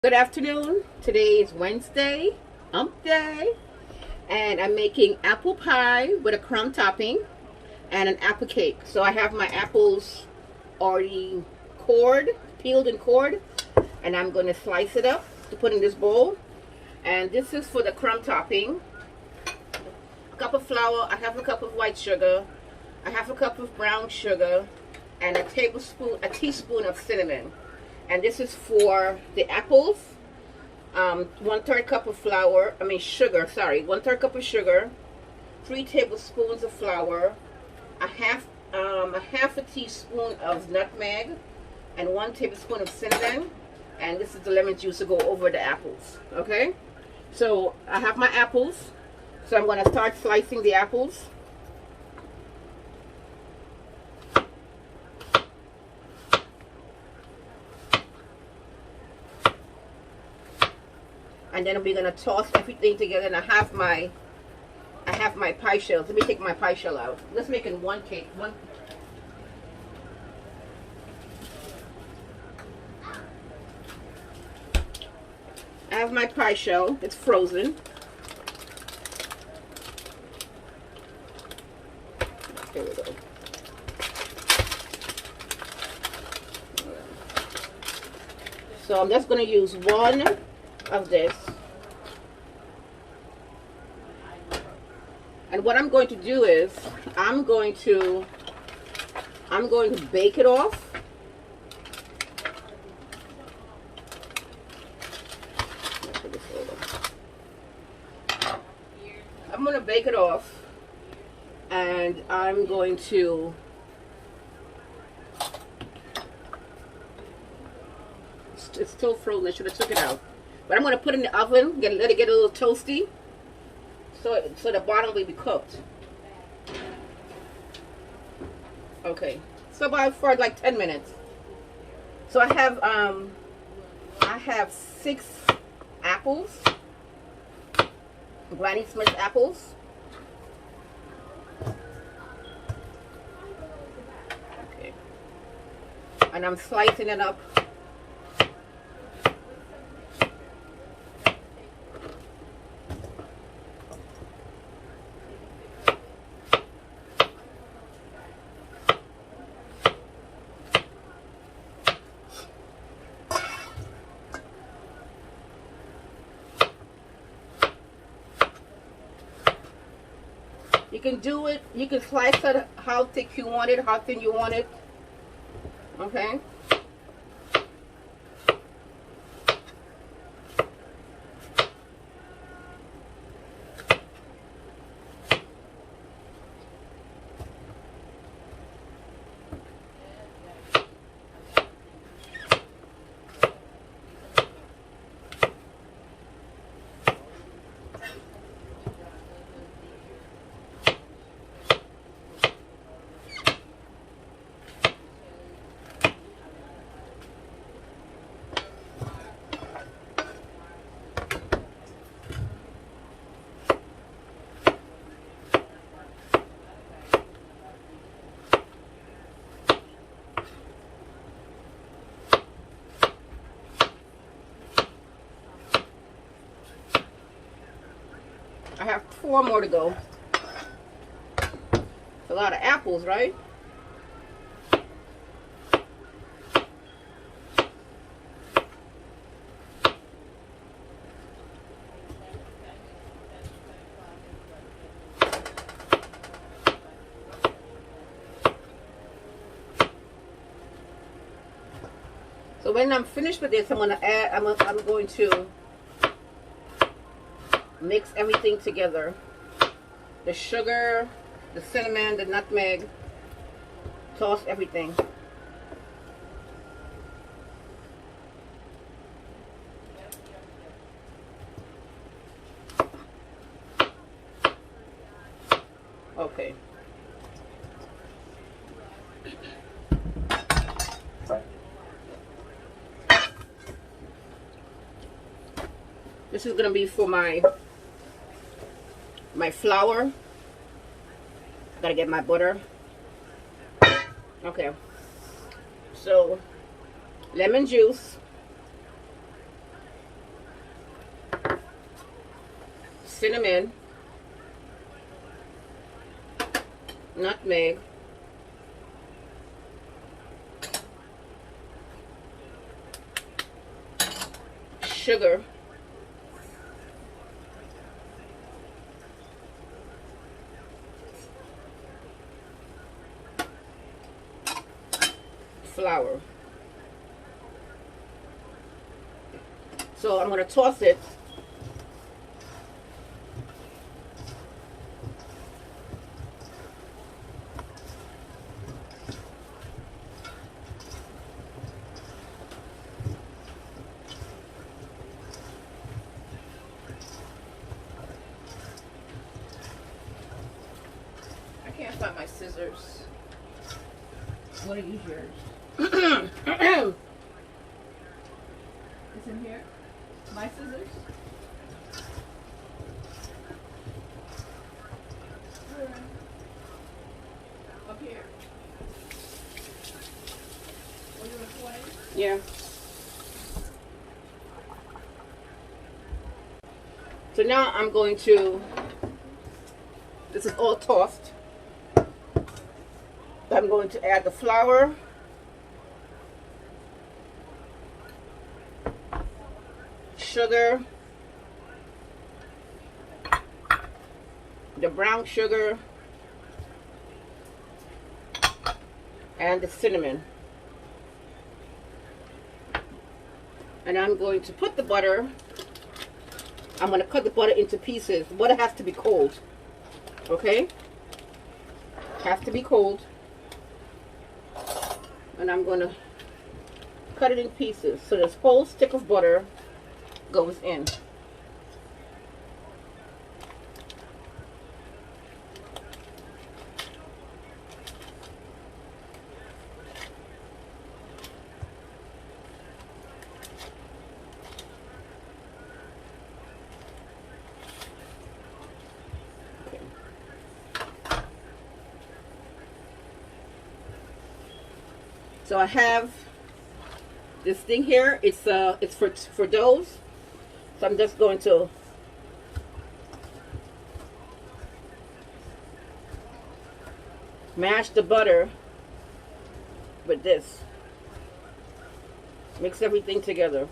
Good afternoon. Today is Wednesday, hump day, and I'm making apple pie with a crumb topping and an apple cake. So I have my apples already peeled and cored, and I'm going to slice it up to put in this bowl. And this is for the crumb topping. A cup of flour, I have a cup of white sugar, I have a cup of brown sugar, and a teaspoon of cinnamon. And this is for the apples. 1/3 cup of sugar. Sorry, 1/3 cup of sugar, 3 tablespoons of flour, a half a teaspoon of nutmeg, and 1 tablespoon of cinnamon. And this is the lemon juice to go over the apples. Okay, so I have my apples. So I'm going to start slicing the apples. And then we're gonna toss everything together. And I have my pie shells. Let me take my pie shell out. Let's make it one cake. I have my pie shell. It's frozen. Here we go. So I'm just gonna use one of this. And what I'm going to do is I'm going to bake it off. I'm going to bake it off, and I'm going to it's still frozen. I should have took it out. But I'm going to put it in the oven, let it get a little toasty, so the bottom will be cooked. Okay, so about for like 10 minutes. So I have 6 apples, Granny Smith apples. Okay, and I'm slicing it up. You can do it, you can slice it how thick you want it, how thin you want it. Okay. I have 4 more to go. It's a lot of apples, right? So when I'm finished with this, I'm going to mix everything together. The sugar, the cinnamon, the nutmeg. Toss everything. Okay. This is going to be for my flour. Gotta get my butter. Okay. So lemon juice, cinnamon, nutmeg, sugar, flour. So I'm going to toss it. I can't find my scissors. I'm going to use yours. It's in here. My scissors. Up here. Are you recording? Yeah. So now I'm going to, this is all tossed. I'm going to add the flour, sugar, the brown sugar, and the cinnamon. And I'm going to put the butter, I'm going to cut the butter into pieces. The butter has to be cold, okay? Has to be cold. And I'm going to cut it in pieces so this whole stick of butter goes in. So I have this thing here. It's for doughs. So I'm just going to mash the butter with this. Mix everything together.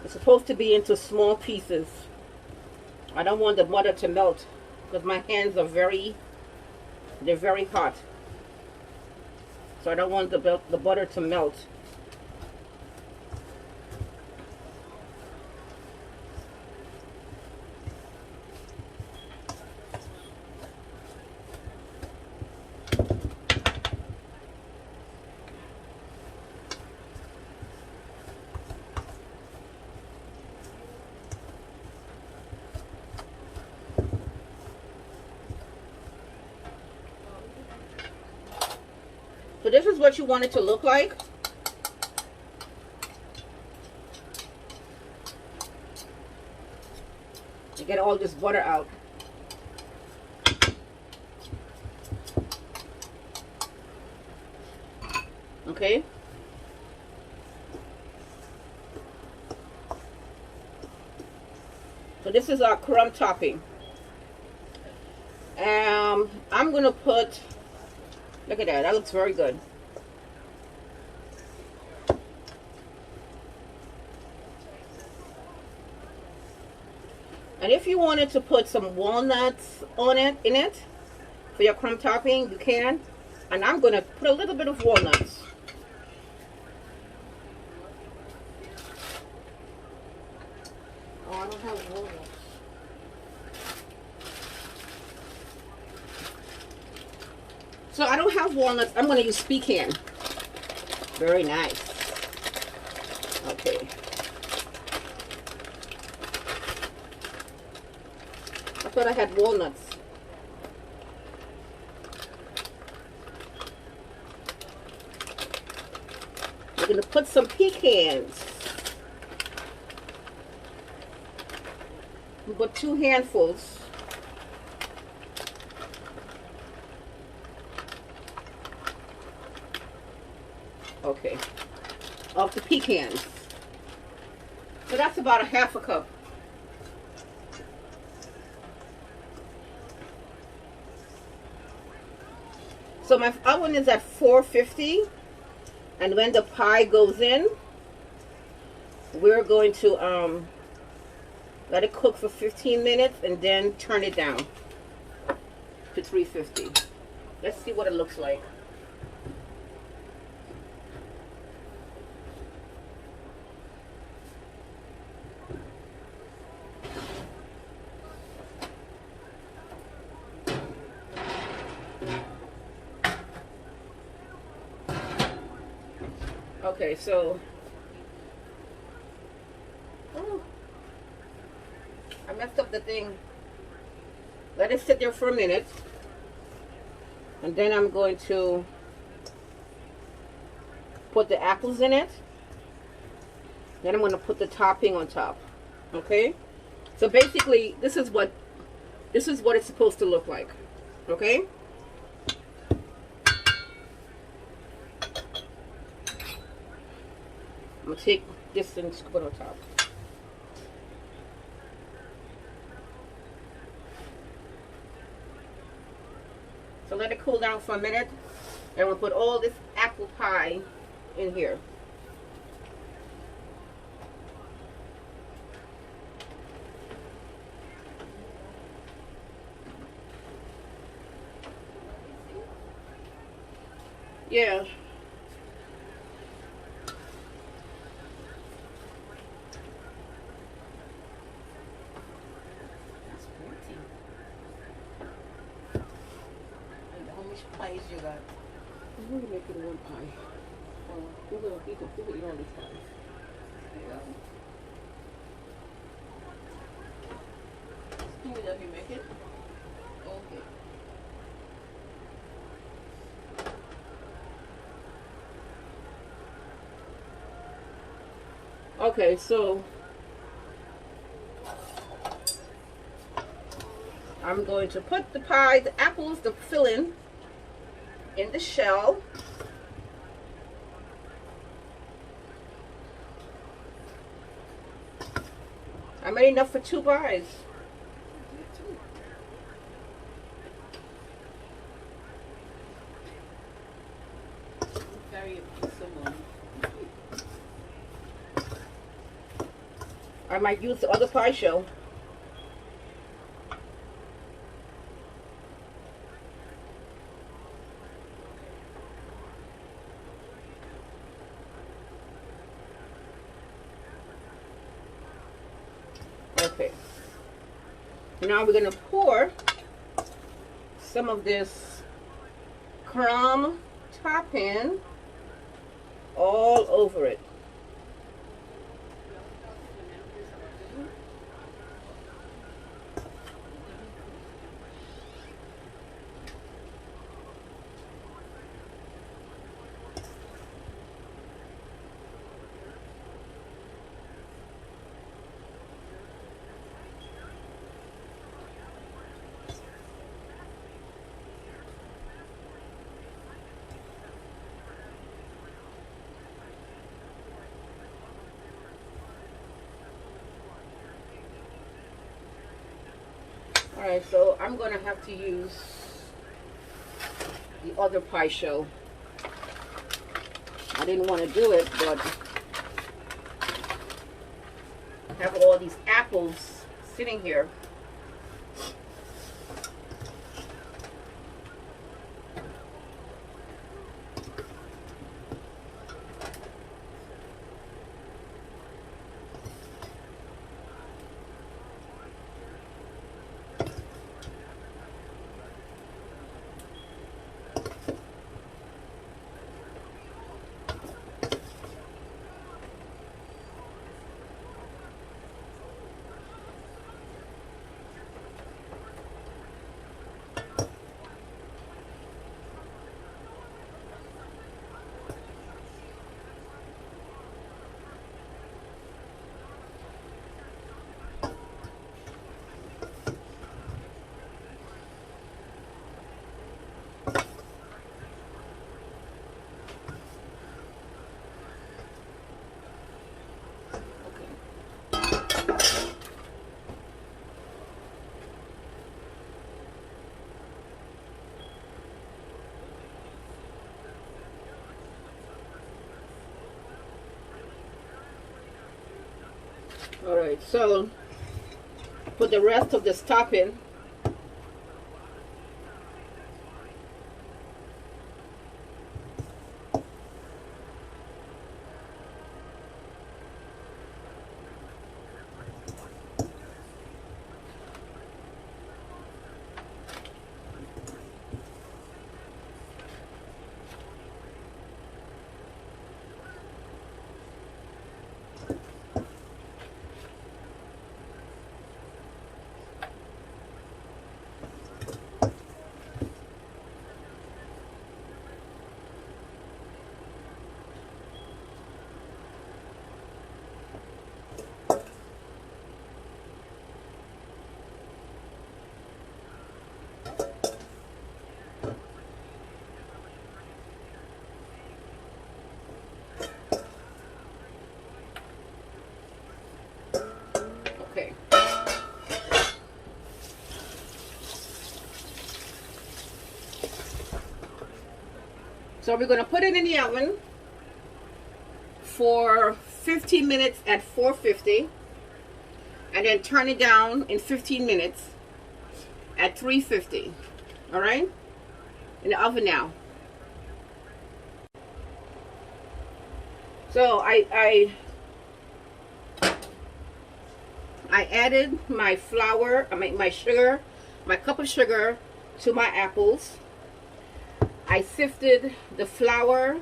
It's supposed to be into small pieces. I don't want the butter to melt because my hands are they're very hot. So I don't want the butter to melt. So this is what you want it to look like. You get all this butter out. Okay. So this is our crumb topping. I'm gonna put, look at that, that looks very good. And if you wanted to put some walnuts in it for your crumb topping, you can. And I'm gonna put a little bit of walnuts. Oh, I don't have walnuts. So I don't have walnuts. I'm going to use pecan. Very nice. Okay. I thought I had walnuts. We're going to put some pecans. We'll put 2 handfuls. Okay, of the pecans. So that's about a half a cup. So my oven is at 450, and when the pie goes in, we're going to let it cook for 15 minutes and then turn it down to 350. Let's see what it looks like. Okay, so oh, I messed up the thing. Let it sit there for a minute, and then I'm going to put the apples in it. Then I'm going to put the topping on top. Okay, so basically this is what it's supposed to look like. Okay. I'm going to take this and scoop it on top. So let it cool down for a minute, and we'll put all this apple pie in here. Yeah. Pies you got? I'm going to make it one pie. You can eat all these pies. Yeah. Can you let me make it? Okay. Okay, so I'm going to put the pie, the apples, the filling in the shell. I made enough for 2 pies. I might use the other pie shell. Okay. Now we're going to pour some of this crumb topping all over it. Alright, so I'm going to have to use the other pie shell. I didn't want to do it, but I have all these apples sitting here. All right, so put the rest of this topping. Okay. So we're going to put it in the oven for 15 minutes at 450, and then turn it down in 15 minutes at 350. All right, in the oven now. So I added my flour, my sugar, my cup of sugar to my apples. I sifted the flour,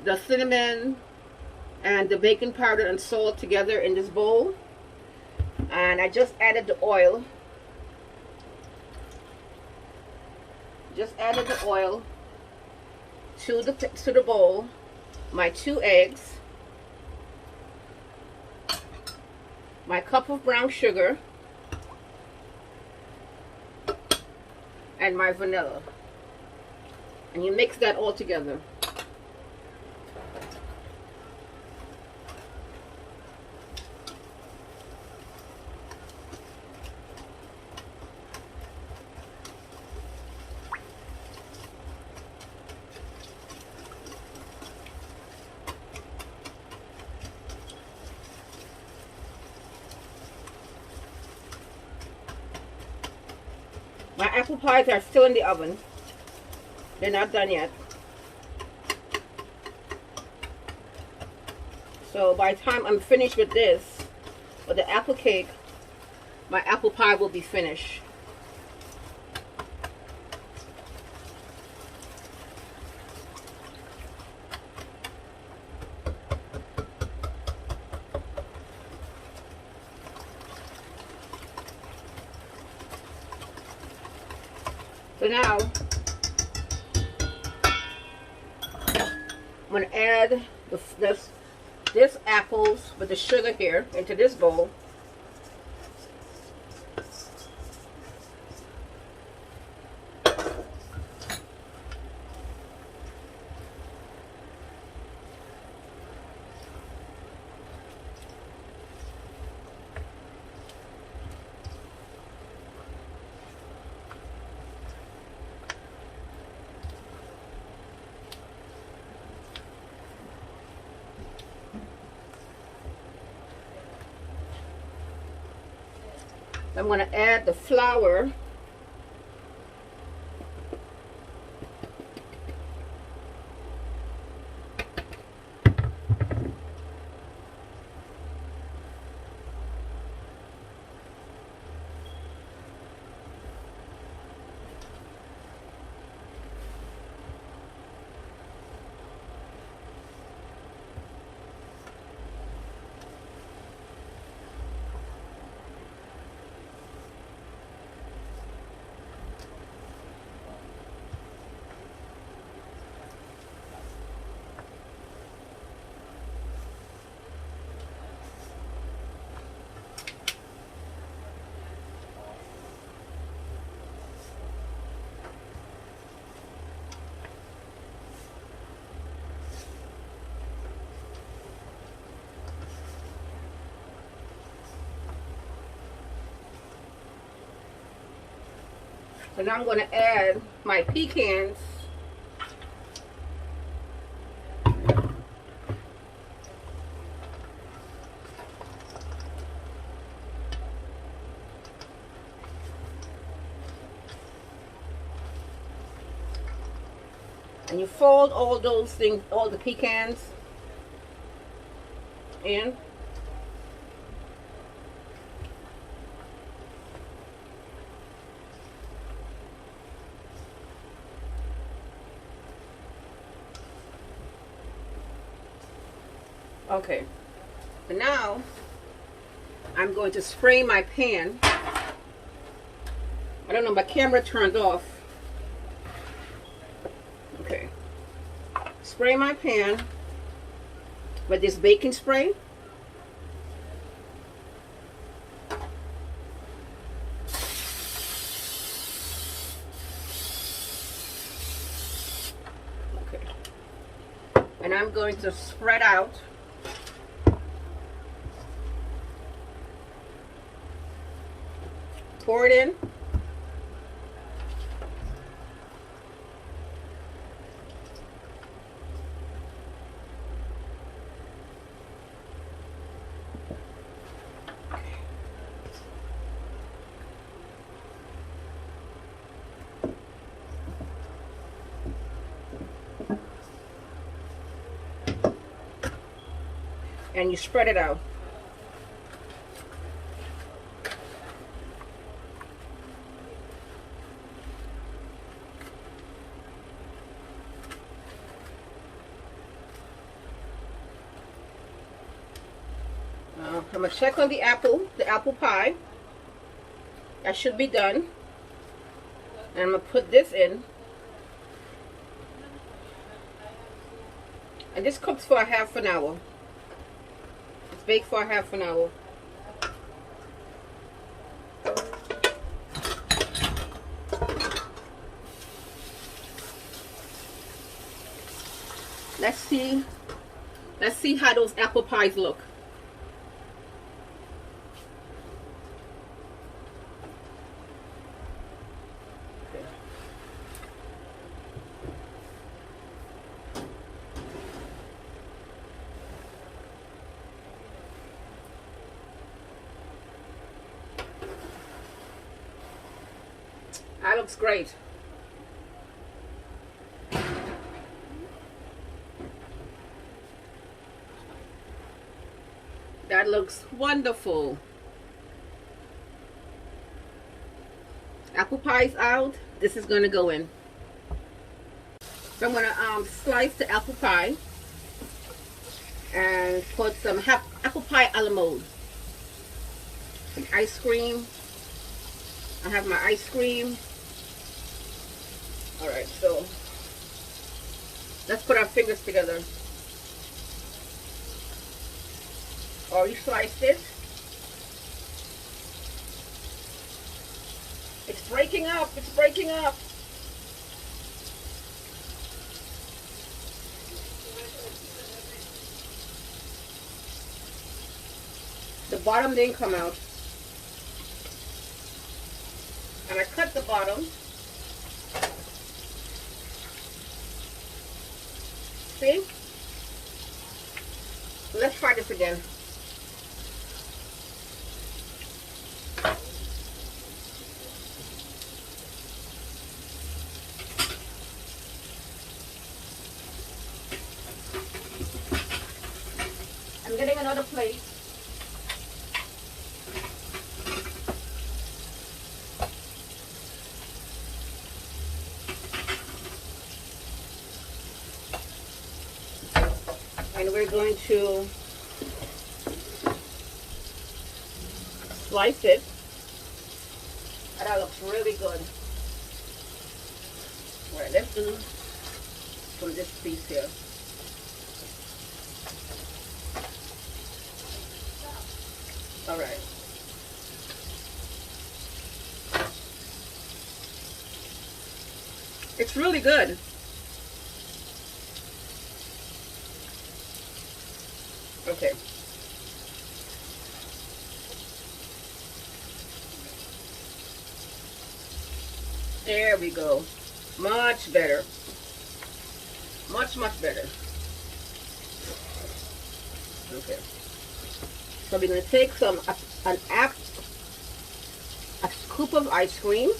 the cinnamon, and the baking powder and salt together in this bowl. And I just added the oil. Just added the oil to the bowl. My 2 eggs, my cup of brown sugar, and my vanilla. And you mix that all together. My apple pies are still in the oven. They're not done yet. So by the time I'm finished with this, with the apple cake, my apple pie will be finished. So now, I'm going to add this apples with the sugar here into this bowl. I'm going to add the flour. So now I'm going to add my pecans. And you fold all those things, all the pecans in. Okay, and now I'm going to spray my pan. I don't know, my camera turned off. Okay, spray my pan with this baking spray. Okay, and I'm going to spread out. Pour it in. And you spread it out. I'm going to check on the apple pie. That should be done. And I'm going to put this in. And this cooks for a half an hour. It's baked for a half an hour. Let's see how those apple pies look. That looks great. That looks wonderful. Apple pie's out. This is going to go in. So I'm going to slice the apple pie and put some apple pie a la mode. Some ice cream. I have my ice cream. Alright, so let's put our fingers together. Already sliced it. It's breaking up. It's breaking up. The bottom didn't come out. And I cut the bottom. See? Let's try this again. I'm getting another plate. And we're going to slice it. And that looks really good. Alright, let's do from this piece here. Alright. It's really good. Okay. There we go. Much better. Much better. Okay. So we're going to take a scoop of ice cream.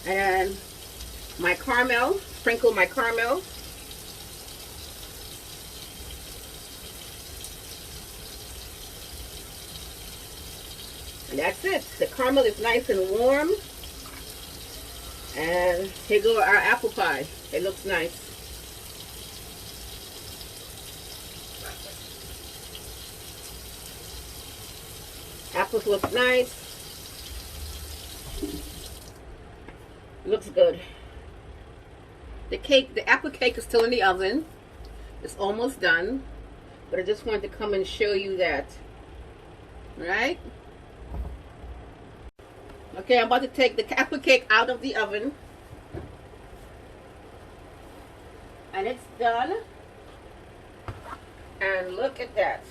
And my caramel, sprinkle my caramel. And that's it. The caramel is nice and warm. And here go our apple pie. It looks nice. Apples look nice. Looks good. The cake, the apple cake is still in the oven. It's almost done. But I just wanted to come and show you that. Right? Okay, I'm about to take the apple cake out of the oven. And it's done. And look at that.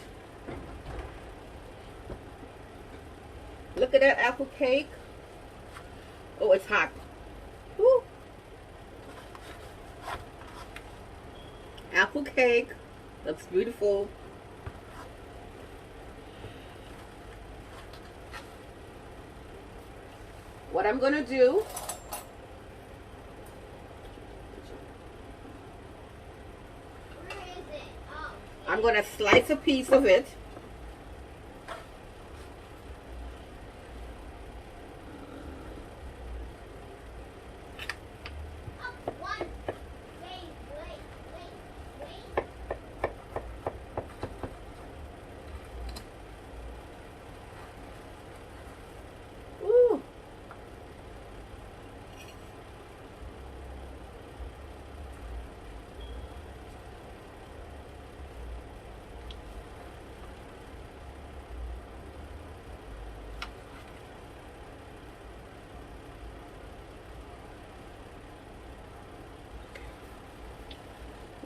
Look at that apple cake. Oh, it's hot. Woo. Apple cake. Looks beautiful. What I'm going to do, I'm going to slice a piece of it.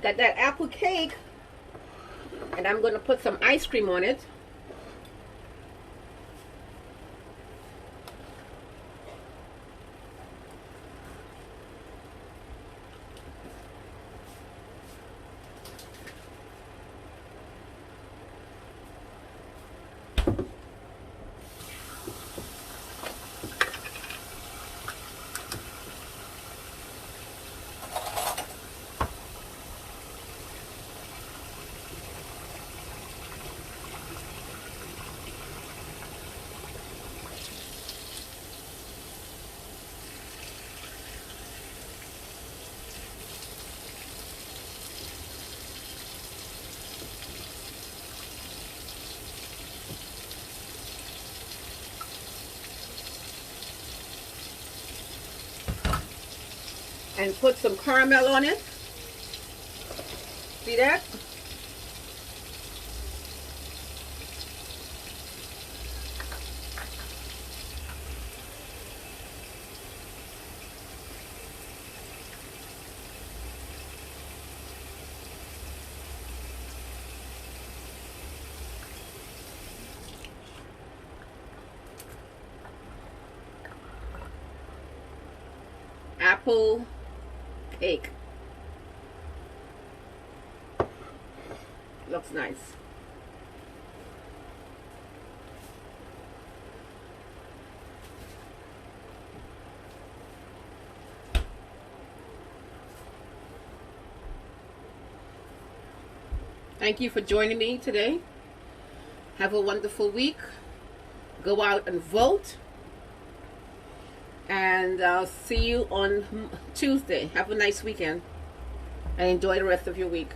Got that apple cake, and I'm going to put some ice cream on it. And put some caramel on it. See that? Apple cake. Looks nice. Thank you for joining me today. Have a wonderful week. Go out and vote. And I'll see you on Tuesday. Have a nice weekend. And enjoy the rest of your week.